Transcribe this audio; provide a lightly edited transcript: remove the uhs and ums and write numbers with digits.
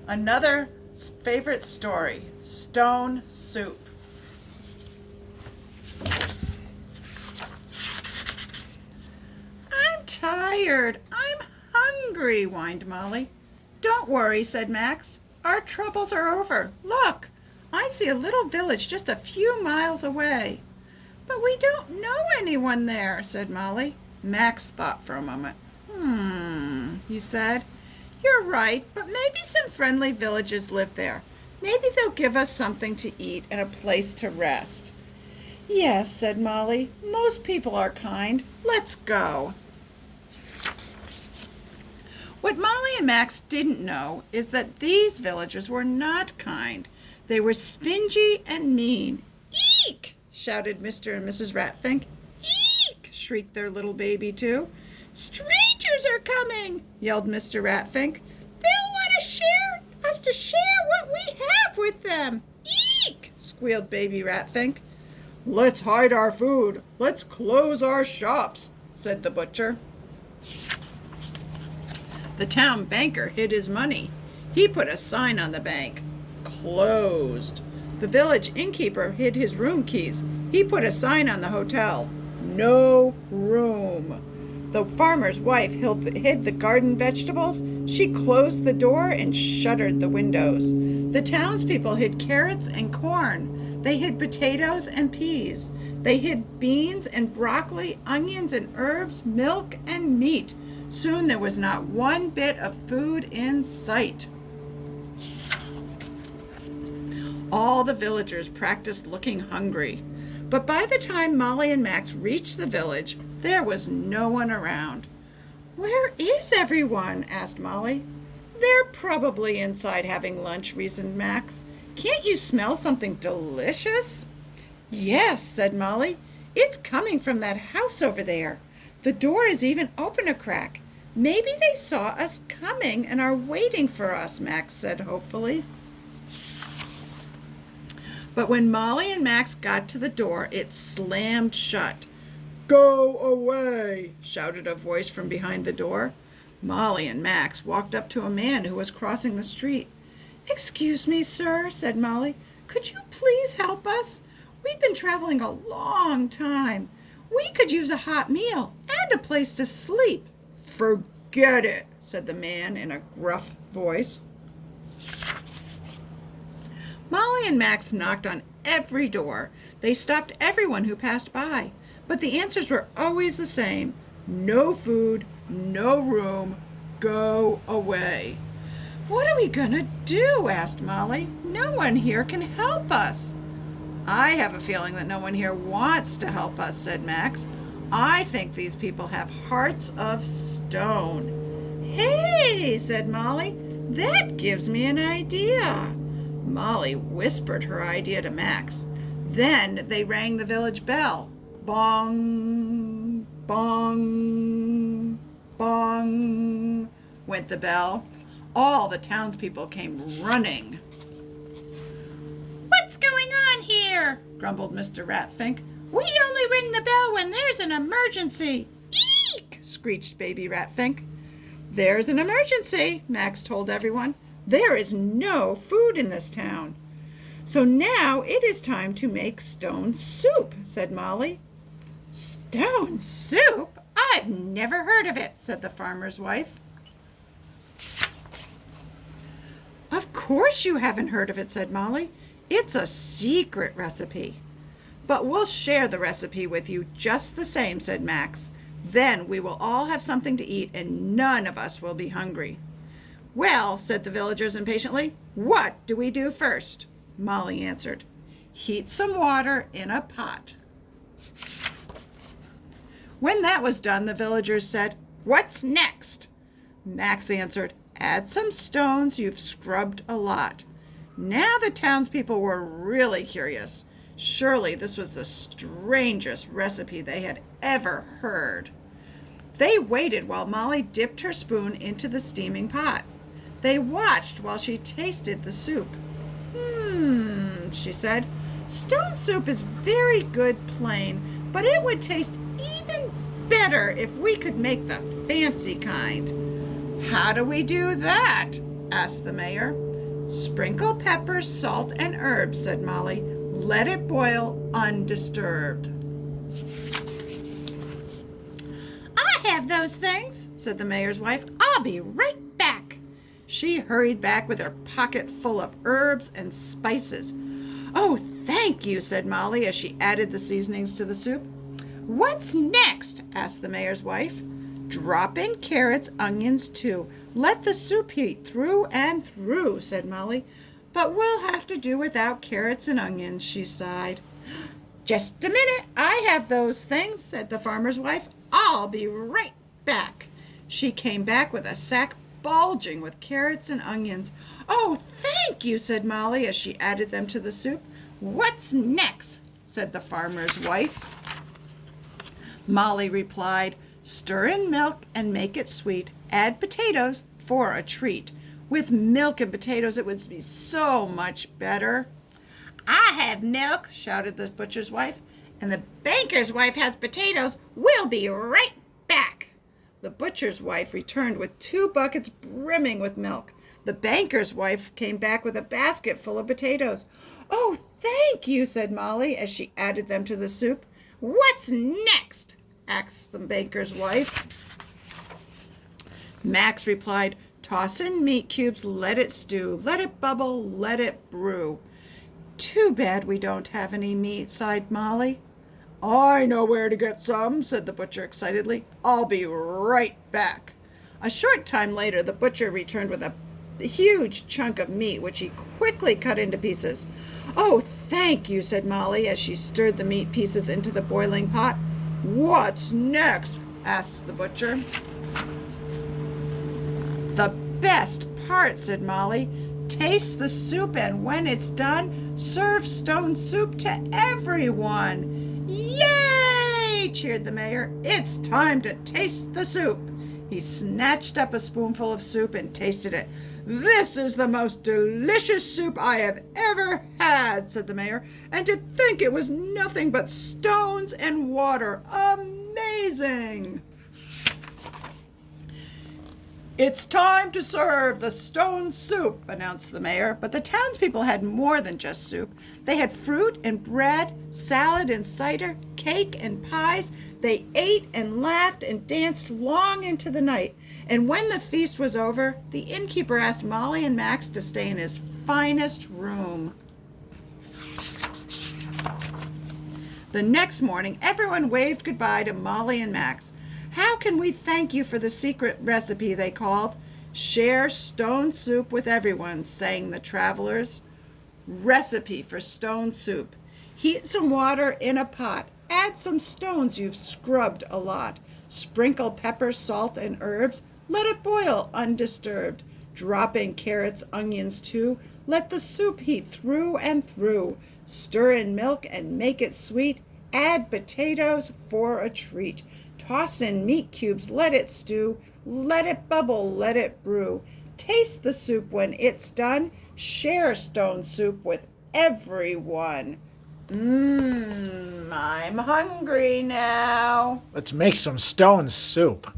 Another favorite story, Stone Soup. I'm tired. I'm hungry, whined Molly. Don't worry, said Max. Our troubles are over. Look, I see a little village just a few miles away. But we don't know anyone there, said Molly. Max thought for a moment. He said. You're right, but maybe some friendly villagers live there. Maybe they'll give us something to eat and a place to rest. Yes, said Molly. Most people are kind. Let's go. What Molly and Max didn't know is that these villagers were not kind. They were stingy and mean. Eek! Shouted Mr. and Mrs. Ratfink. Eek! Shrieked their little baby too. Strangers are coming! Yelled Mr. Ratfink. They'll want to share what we have with them. Eek! Squealed baby Ratfink. Let's hide our food. Let's close our shops, said the butcher. The town banker hid his money. He put a sign on the bank. Closed. The village innkeeper hid his room keys. He put a sign on the hotel. No room. The farmer's wife hid the garden vegetables. She closed the door and shuttered the windows. The townspeople hid carrots and corn. They hid potatoes and peas. They hid beans and broccoli, onions and herbs, milk and meat. Soon there was not one bit of food in sight. All the villagers practiced looking hungry. But by the time Molly and Max reached the village, there was no one around. Where is everyone? Asked Molly. They're probably inside having lunch, reasoned Max. Can't you smell something delicious? Yes, said Molly. It's coming from that house over there. The door is even open a crack. Maybe they saw us coming and are waiting for us, Max said hopefully. But when Molly and Max got to the door, it slammed shut. Go away, shouted a voice from behind the door. Molly and Max walked up to a man who was crossing the street. Excuse me, sir, said Molly. Could you please help us? We've been traveling a long time. We could use a hot meal and a place to sleep. Forget it, said the man in a gruff voice. Molly and Max knocked on every door. They stopped everyone who passed by. But the answers were always the same. No food, no room, go away. What are we gonna do? Asked Molly. No one here can help us. I have a feeling that no one here wants to help us, said Max. I think these people have hearts of stone. Hey, said Molly, that gives me an idea. Molly whispered her idea to Max. Then they rang the village bell. Bong, bong, bong, went the bell. All the townspeople came running. What's going on here? Grumbled Mr. Ratfink. We only ring the bell when there's an emergency. Eek! Screeched baby Ratfink. There's an emergency, Max told everyone. There is no food in this town. So now it is time to make stone soup, said Molly. Stone soup? I've never heard of it, said the farmer's wife. Of course you haven't heard of it, said Molly. It's a secret recipe. But we'll share the recipe with you just the same, said Max. Then we will all have something to eat and none of us will be hungry. Well, said the villagers impatiently, what do we do first? Molly answered, heat some water in a pot. When that was done, the villagers said, what's next? Max answered, add some stones you've scrubbed a lot. Now the townspeople were really curious. Surely this was the strangest recipe they had ever heard. They waited while Molly dipped her spoon into the steaming pot. They watched while she tasted the soup. She said, stone soup is very good plain, but it would taste even better if we could make the fancy kind. How do we do that? asked the mayor. Sprinkle pepper, salt, and herbs, said Molly. Let it boil undisturbed. I have those things, said the mayor's wife. I'll be right back. She hurried back with her pocket full of herbs and spices. Oh, thank you, said Molly as she added the seasonings to the soup. What's next? Asked the mayor's wife. Drop in carrots, onions, too. Let the soup heat through and through, said Molly. But we'll have to do without carrots and onions, she sighed. Just a minute, I have those things, said the farmer's wife. I'll be right back. She came back with a sack bulging with carrots and onions. Oh, thank you, said Molly as she added them to the soup. What's next? Said the farmer's wife. Molly replied, stir in milk and make it sweet. Add potatoes for a treat. With milk and potatoes, it would be so much better. I have milk, shouted the butcher's wife, and the baker's wife has potatoes. We'll be right back. The butcher's wife returned with 2 buckets brimming with milk. The banker's wife came back with a basket full of potatoes. Oh, thank you, said Molly as she added them to the soup. What's next? Asked the baker's wife. Max replied, toss in meat cubes, let it stew, let it bubble, let it brew. Too bad we don't have any meat, sighed Molly. I know where to get some, said the butcher excitedly. I'll be right back. A short time later, the butcher returned with a huge chunk of meat, which he quickly cut into pieces. Oh, thank you, said Molly as she stirred the meat pieces into the boiling pot. What's next? Asked the butcher. The best part, said Molly. Taste the soup, and when it's done, serve stone soup to everyone. Yay! Cheered the mayor. It's time to taste the soup. He snatched up a spoonful of soup and tasted it. This is the most delicious soup I have ever had, said the mayor. And to think it was nothing but stones and water. Amazing! It's time to serve the stone soup, announced the mayor. But the townspeople had more than just soup. They had fruit and bread, salad and cider, cake and pies. They ate and laughed and danced long into the night. And when the feast was over, the innkeeper asked Molly and Max to stay in his finest room. The next morning, everyone waved goodbye to Molly and Max. How can we thank you for the secret recipe, they called. Share stone soup with everyone, sang the travelers. Recipe for stone soup. Heat some water in a pot. Add some stones you've scrubbed a lot. Sprinkle pepper, salt, and herbs. Let it boil undisturbed. Drop in carrots, onions too. Let the soup heat through and through. Stir in milk and make it sweet. Add potatoes for a treat. Toss in meat cubes, let it stew. Let it bubble, let it brew. Taste the soup when it's done. Share stone soup with everyone. I'm hungry now. Let's make some stone soup.